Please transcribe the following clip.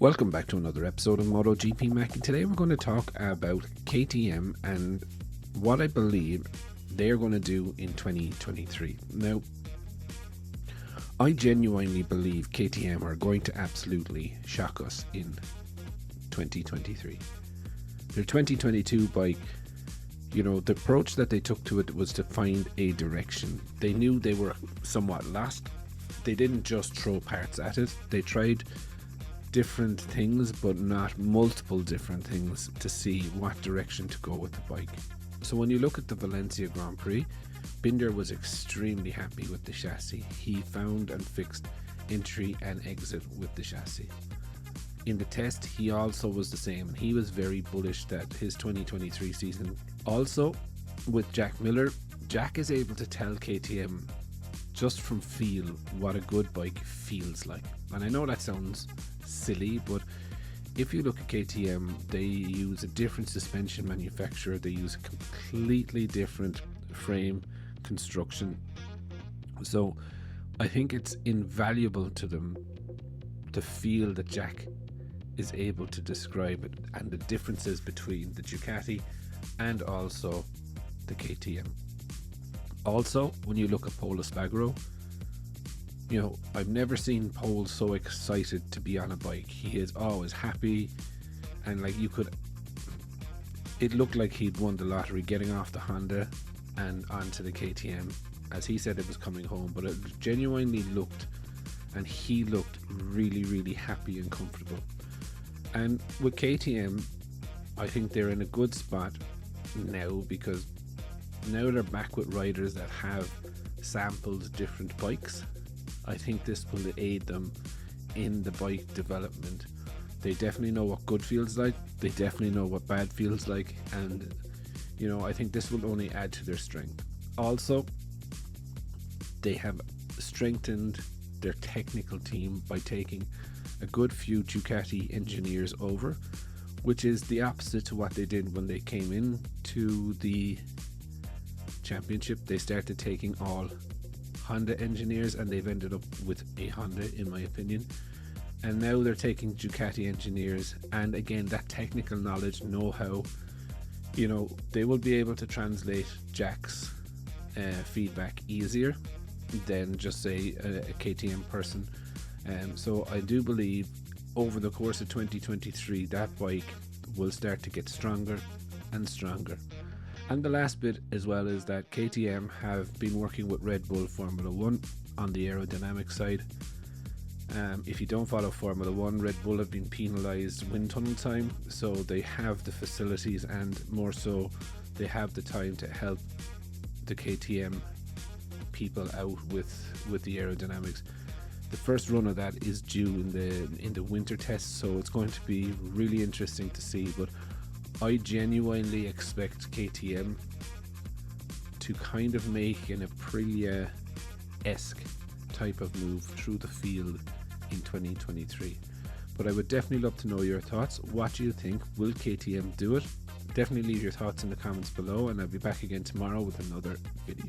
Welcome back to another episode of Motogp Mac, and today we're going to talk about KTM and what I believe they're going to do in 2023. Now, I genuinely believe KTM are going to absolutely shock us in 2023. Their 2022 bike, the approach that they took to it was to find a direction. They knew they were somewhat lost. They didn't just throw parts at it. They tried different things, but not multiple different things, to see what direction to go with the bike. So when you look at the Valencia Grand Prix, Binder was extremely happy with the chassis. He found and fixed entry and exit with the chassis. In the test, he also was the same, and he was very bullish that his 2023 season. Also, with Jack Miller, Jack is able to tell KTM just from feel what a good bike feels like. And I know that sounds silly, but if you look at KTM, they use a different suspension manufacturer. They use a completely different frame construction. So I think it's invaluable to them the feel that Jack is able to describe it, and the differences between the Ducati and also the KTM. Also, when you look at Pol Espargaro, I've never seen Pol so excited to be on a bike. He is always happy, and it looked like he'd won the lottery getting off the Honda and onto the KTM. As he said, it was coming home, but it genuinely looked, and he looked really, really happy and comfortable. And with KTM, I think they're in a good spot now, because now they're back with riders that have sampled different bikes. I think this will aid them in the bike development. They definitely know what good feels like. They definitely know what bad feels like. And, I think this will only add to their strength. Also, they have strengthened their technical team by taking a good few Ducati engineers over, which is the opposite to what they did when they came into the championship. They started taking all Honda engineers, and they've ended up with a Honda, in my opinion. And now they're taking Ducati engineers, and again, that technical knowledge, know-how, they will be able to translate Jack's feedback easier than just say a KTM person. So I do believe over the course of 2023 that bike will start to get stronger and stronger. And the last bit as well is that KTM have been working with Red Bull Formula 1 on the aerodynamic side. If you don't follow Formula 1, Red Bull have been penalised wind tunnel time, so they have the facilities, and more so they have the time to help the KTM people out with the aerodynamics. The first run of that is due in the winter test, so it's going to be really interesting to see. But I genuinely expect KTM to kind of make an Aprilia-esque type of move through the field in 2023. But I would definitely love to know your thoughts. What do you think? Will KTM do it? Definitely leave your thoughts in the comments below, and I'll be back again tomorrow with another video.